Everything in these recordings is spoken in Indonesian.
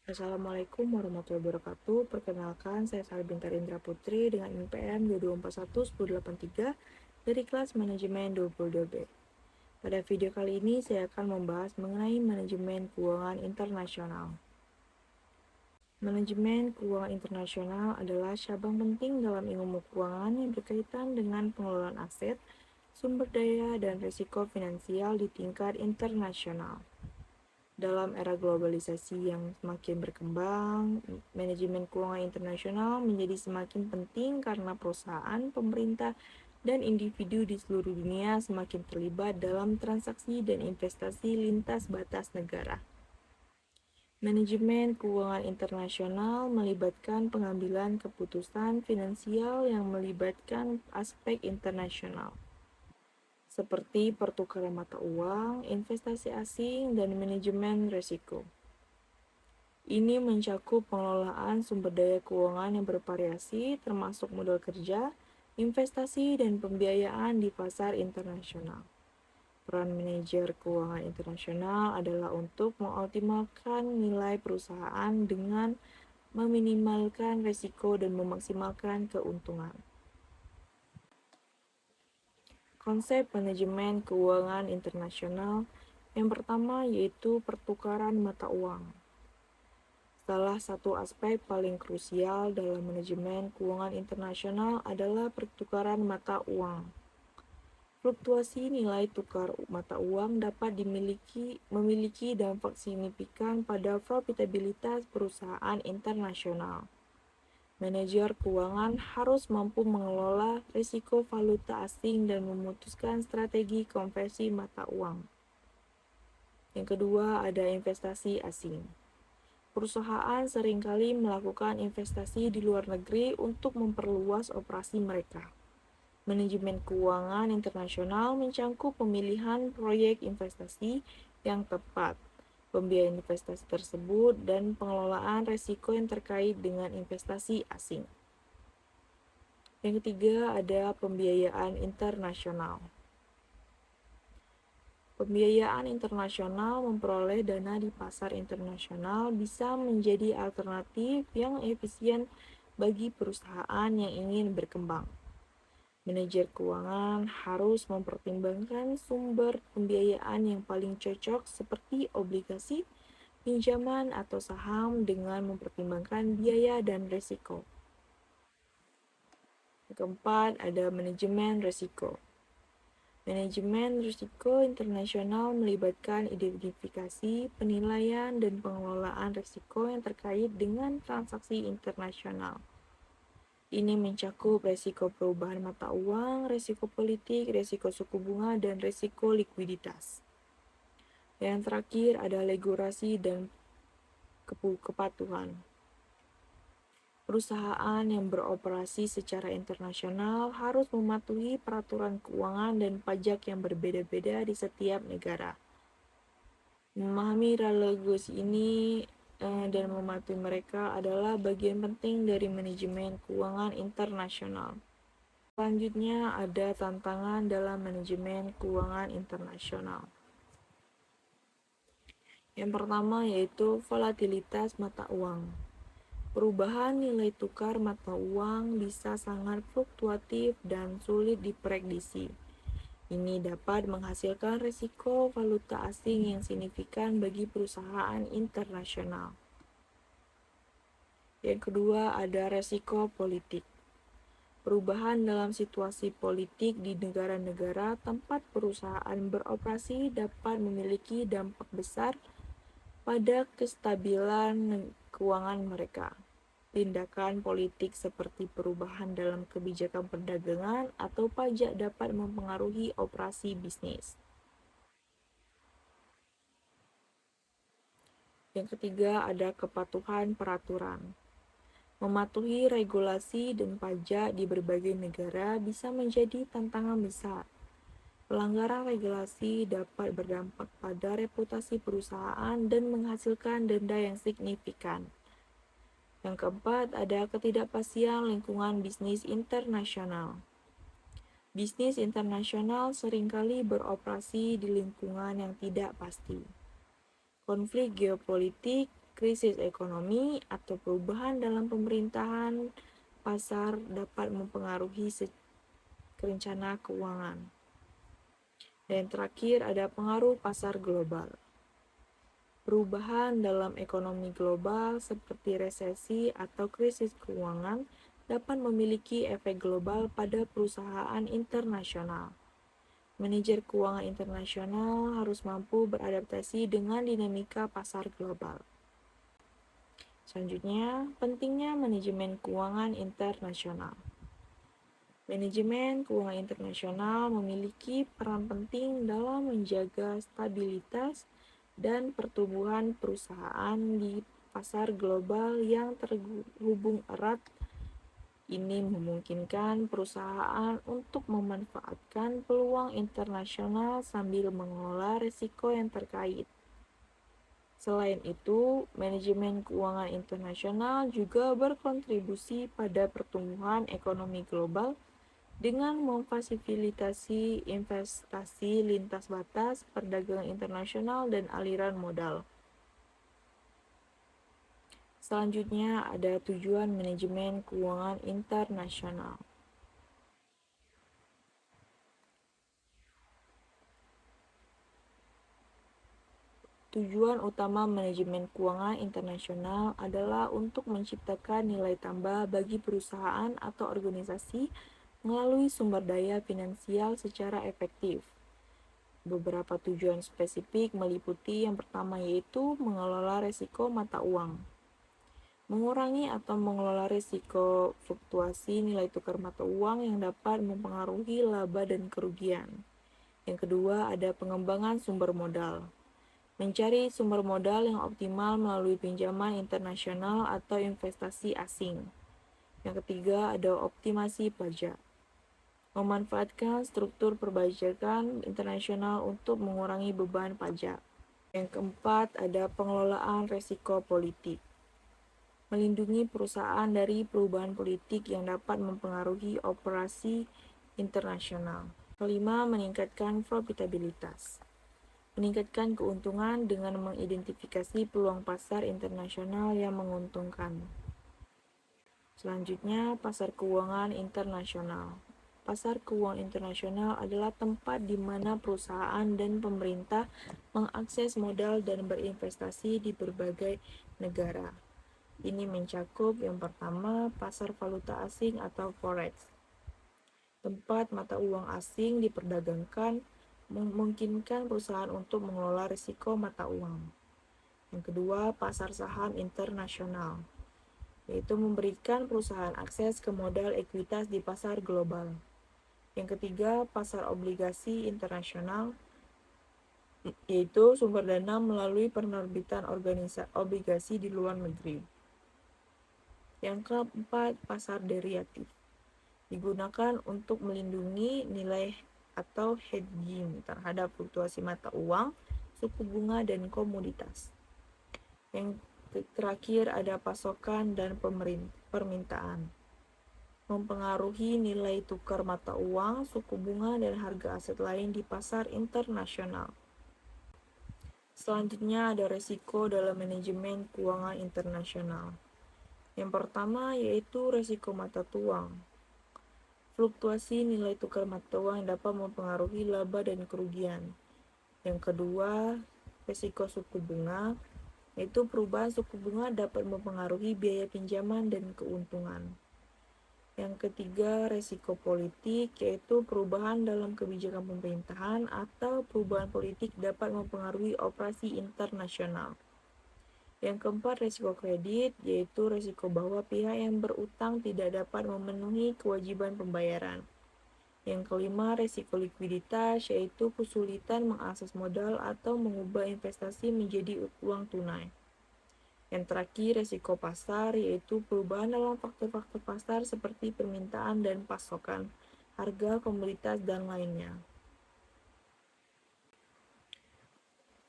Assalamualaikum warahmatullahi wabarakatuh. Perkenalkan, saya Salbintar Indra Putri dengan NPM 2241-1083 dari kelas manajemen 22B. Pada video kali ini saya akan membahas mengenai manajemen keuangan internasional. Manajemen keuangan internasional adalah cabang penting dalam ilmu keuangan yang berkaitan dengan pengelolaan aset, sumber daya, dan risiko finansial di tingkat internasional. Dalam era globalisasi yang semakin berkembang, manajemen keuangan internasional menjadi semakin penting karena perusahaan, pemerintah, dan individu di seluruh dunia semakin terlibat dalam transaksi dan investasi lintas batas negara. Manajemen keuangan internasional melibatkan pengambilan keputusan finansial yang melibatkan aspek internasional, seperti pertukaran mata uang, investasi asing, dan manajemen risiko. Ini mencakup pengelolaan sumber daya keuangan yang bervariasi, termasuk modal kerja, investasi, dan pembiayaan di pasar internasional. Peran manajer keuangan internasional adalah untuk mengoptimalkan nilai perusahaan dengan meminimalkan risiko dan memaksimalkan keuntungan. Konsep manajemen keuangan internasional yang pertama yaitu pertukaran mata uang. Salah satu aspek paling krusial dalam manajemen keuangan internasional adalah pertukaran mata uang. Fluktuasi nilai tukar mata uang dapat memiliki dampak signifikan pada profitabilitas perusahaan internasional. Manajer keuangan harus mampu mengelola risiko valuta asing dan memutuskan strategi konversi mata uang. Yang kedua, ada investasi asing. Perusahaan seringkali melakukan investasi di luar negeri untuk memperluas operasi mereka. Manajemen keuangan internasional mencakup pemilihan proyek investasi yang tepat, pembiayaan investasi tersebut, dan pengelolaan risiko yang terkait dengan investasi asing. Yang ketiga, ada pembiayaan internasional. Pembiayaan internasional memperoleh dana di pasar internasional bisa menjadi alternatif yang efisien bagi perusahaan yang ingin berkembang. Manajer keuangan harus mempertimbangkan sumber pembiayaan yang paling cocok seperti obligasi, pinjaman, atau saham dengan mempertimbangkan biaya dan risiko. Yang keempat, ada manajemen risiko. Manajemen risiko internasional melibatkan identifikasi, penilaian, dan pengelolaan risiko yang terkait dengan transaksi internasional. Ini mencakup risiko perubahan mata uang, risiko politik, risiko suku bunga, dan risiko likuiditas. Yang terakhir ada regulasi dan kepatuhan. Perusahaan yang beroperasi secara internasional harus mematuhi peraturan keuangan dan pajak yang berbeda-beda di setiap negara. Memahami regulasi ini dan mematuhi mereka adalah bagian penting dari manajemen keuangan internasional. Selanjutnya ada tantangan dalam manajemen keuangan internasional. Yang pertama yaitu volatilitas mata uang. Perubahan nilai tukar mata uang bisa sangat fluktuatif dan sulit diprediksi. Ini dapat menghasilkan risiko valuta asing yang signifikan bagi perusahaan internasional. Yang kedua ada risiko politik. Perubahan dalam situasi politik di negara-negara tempat perusahaan beroperasi dapat memiliki dampak besar pada kestabilan keuangan mereka. Tindakan politik seperti perubahan dalam kebijakan perdagangan atau pajak dapat mempengaruhi operasi bisnis. Yang ketiga ada kepatuhan peraturan. Mematuhi regulasi dan pajak di berbagai negara bisa menjadi tantangan besar. Pelanggaran regulasi dapat berdampak pada reputasi perusahaan dan menghasilkan denda yang signifikan. Yang keempat, ada ketidakpastian lingkungan bisnis internasional. Bisnis internasional seringkali beroperasi di lingkungan yang tidak pasti. Konflik geopolitik, Krisis ekonomi atau perubahan dalam pemerintahan pasar dapat mempengaruhi rencana keuangan. Dan terakhir ada pengaruh pasar global. Perubahan dalam ekonomi global seperti resesi atau krisis keuangan dapat memiliki efek global pada perusahaan internasional. Manajer keuangan internasional harus mampu beradaptasi dengan dinamika pasar global. Selanjutnya, pentingnya manajemen keuangan internasional. Manajemen keuangan internasional memiliki peran penting dalam menjaga stabilitas dan pertumbuhan perusahaan di pasar global yang terhubung erat. Ini memungkinkan perusahaan untuk memanfaatkan peluang internasional sambil mengelola risiko yang terkait. Selain itu, manajemen keuangan internasional juga berkontribusi pada pertumbuhan ekonomi global dengan memfasilitasi investasi lintas batas, perdagangan internasional, dan aliran modal. Selanjutnya ada tujuan manajemen keuangan internasional. Tujuan utama manajemen keuangan internasional adalah untuk menciptakan nilai tambah bagi perusahaan atau organisasi melalui sumber daya finansial secara efektif. Beberapa tujuan spesifik meliputi yang pertama yaitu mengelola risiko mata uang. Mengurangi atau mengelola risiko fluktuasi nilai tukar mata uang yang dapat mempengaruhi laba dan kerugian. Yang kedua ada pengembangan sumber modal. Mencari sumber modal yang optimal melalui pinjaman internasional atau investasi asing. Yang ketiga ada optimasi pajak. Memanfaatkan struktur perpajakan internasional untuk mengurangi beban pajak. Yang keempat ada pengelolaan risiko politik. Melindungi perusahaan dari perubahan politik yang dapat mempengaruhi operasi internasional. Kelima, meningkatkan profitabilitas. Meningkatkan keuntungan dengan mengidentifikasi peluang pasar internasional yang menguntungkan. Selanjutnya, pasar keuangan internasional. Pasar keuangan internasional adalah tempat di mana perusahaan dan pemerintah mengakses modal dan berinvestasi di berbagai negara. Ini mencakup yang pertama, pasar valuta asing atau forex. Tempat mata uang asing diperdagangkan memungkinkan perusahaan untuk mengelola risiko mata uang. Yang kedua, pasar saham internasional, yaitu memberikan perusahaan akses ke modal ekuitas di pasar global. Yang ketiga, pasar obligasi internasional, yaitu sumber dana melalui penerbitan obligasi di luar negeri. Yang keempat, pasar derivatif, digunakan untuk melindungi nilai atau hedging terhadap fluktuasi mata uang, suku bunga, dan komoditas. Yang terakhir ada pasokan dan permintaan. Mempengaruhi nilai tukar mata uang, suku bunga, dan harga aset lain di pasar internasional. Selanjutnya ada resiko dalam manajemen keuangan internasional. Yang pertama yaitu resiko mata uang. Fluktuasi nilai tukar mata uang dapat mempengaruhi laba dan kerugian. Yang kedua, risiko suku bunga, yaitu perubahan suku bunga dapat mempengaruhi biaya pinjaman dan keuntungan. Yang ketiga, risiko politik, yaitu perubahan dalam kebijakan pemerintahan atau perubahan politik dapat mempengaruhi operasi internasional. Yang keempat, risiko kredit, yaitu risiko bahwa pihak yang berutang tidak dapat memenuhi kewajiban pembayaran. Yang kelima, risiko likuiditas, yaitu kesulitan mengakses modal atau mengubah investasi menjadi uang tunai. Yang terakhir, risiko pasar, yaitu perubahan dalam faktor-faktor pasar seperti permintaan dan pasokan, harga komoditas, dan lainnya.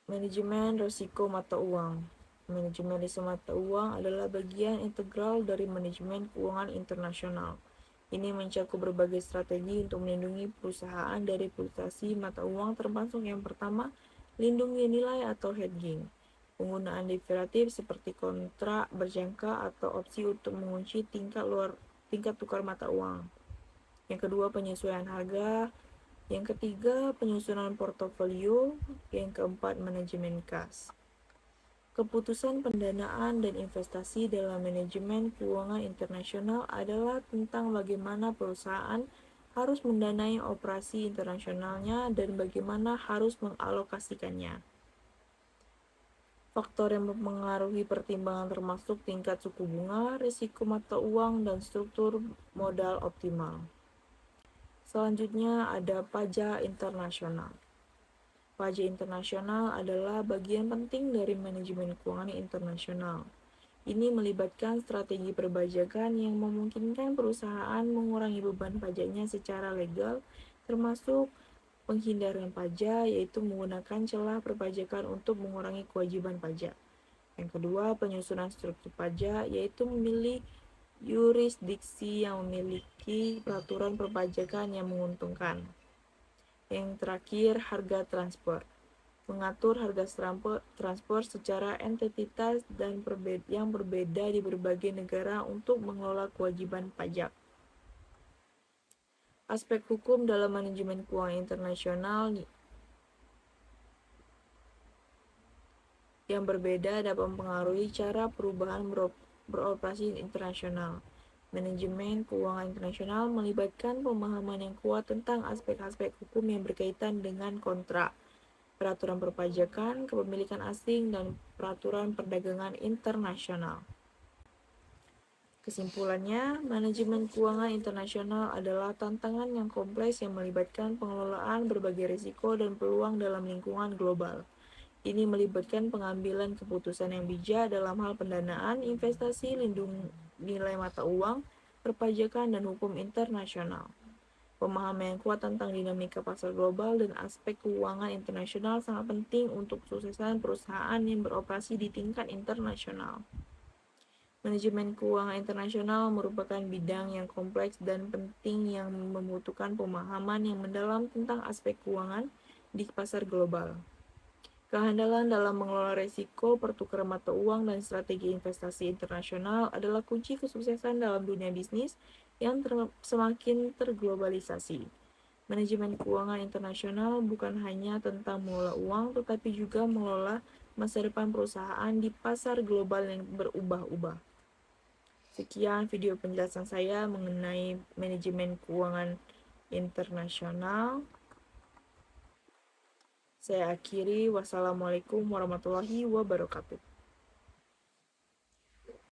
Manajemen risiko mata uang. Manajemen risiko mata uang adalah bagian integral dari manajemen keuangan internasional. Ini mencakup berbagai strategi untuk melindungi perusahaan dari fluktuasi mata uang, termasuk yang pertama, lindungi nilai atau hedging. penggunaan derivatif seperti kontrak berjangka atau opsi untuk mengunci tingkat tukar mata uang. Yang kedua, penyesuaian harga. Yang ketiga, penyusunan portofolio. Yang keempat, manajemen kas. Keputusan pendanaan dan investasi dalam manajemen keuangan internasional adalah tentang bagaimana perusahaan harus mendanai operasi internasionalnya dan bagaimana harus mengalokasikannya. Faktor yang mempengaruhi pertimbangan termasuk tingkat suku bunga, risiko mata uang, dan struktur modal optimal. Selanjutnya ada pajak internasional. Pajak internasional adalah bagian penting dari manajemen keuangan internasional. Ini melibatkan strategi perpajakan yang memungkinkan perusahaan mengurangi beban pajaknya secara legal, termasuk penghindaran pajak, yaitu menggunakan celah perpajakan untuk mengurangi kewajiban pajak. Yang kedua, penyusunan struktur pajak, yaitu memilih yurisdiksi yang memiliki peraturan perpajakan yang menguntungkan. Yang terakhir, harga transport. Mengatur harga transport secara entitas dan yang berbeda di berbagai negara untuk mengelola kewajiban pajak. Aspek hukum dalam manajemen keuangan internasional yang berbeda dapat mempengaruhi cara perubahan beroperasi internasional. Manajemen keuangan internasional melibatkan pemahaman yang kuat tentang aspek-aspek hukum yang berkaitan dengan kontrak, peraturan perpajakan, kepemilikan asing, dan peraturan perdagangan internasional. Kesimpulannya, manajemen keuangan internasional adalah tantangan yang kompleks yang melibatkan pengelolaan berbagai risiko dan peluang dalam lingkungan global. Ini melibatkan pengambilan keputusan yang bijak dalam hal pendanaan, investasi, lindung nilai mata uang, perpajakan, dan hukum internasional. Pemahaman yang kuat tentang dinamika pasar global dan aspek keuangan internasional sangat penting untuk kesuksesan perusahaan yang beroperasi di tingkat internasional. Manajemen keuangan internasional merupakan bidang yang kompleks dan penting yang membutuhkan pemahaman yang mendalam tentang aspek keuangan di pasar global. Kehandalan dalam mengelola risiko pertukaran mata uang dan strategi investasi internasional adalah kunci kesuksesan dalam dunia bisnis yang semakin terglobalisasi. Manajemen keuangan internasional bukan hanya tentang mengelola uang, tetapi juga mengelola masa depan perusahaan di pasar global yang berubah-ubah. Sekian video penjelasan saya mengenai manajemen keuangan internasional. Saya akhiri. Wassalamualaikum warahmatullahi wabarakatuh.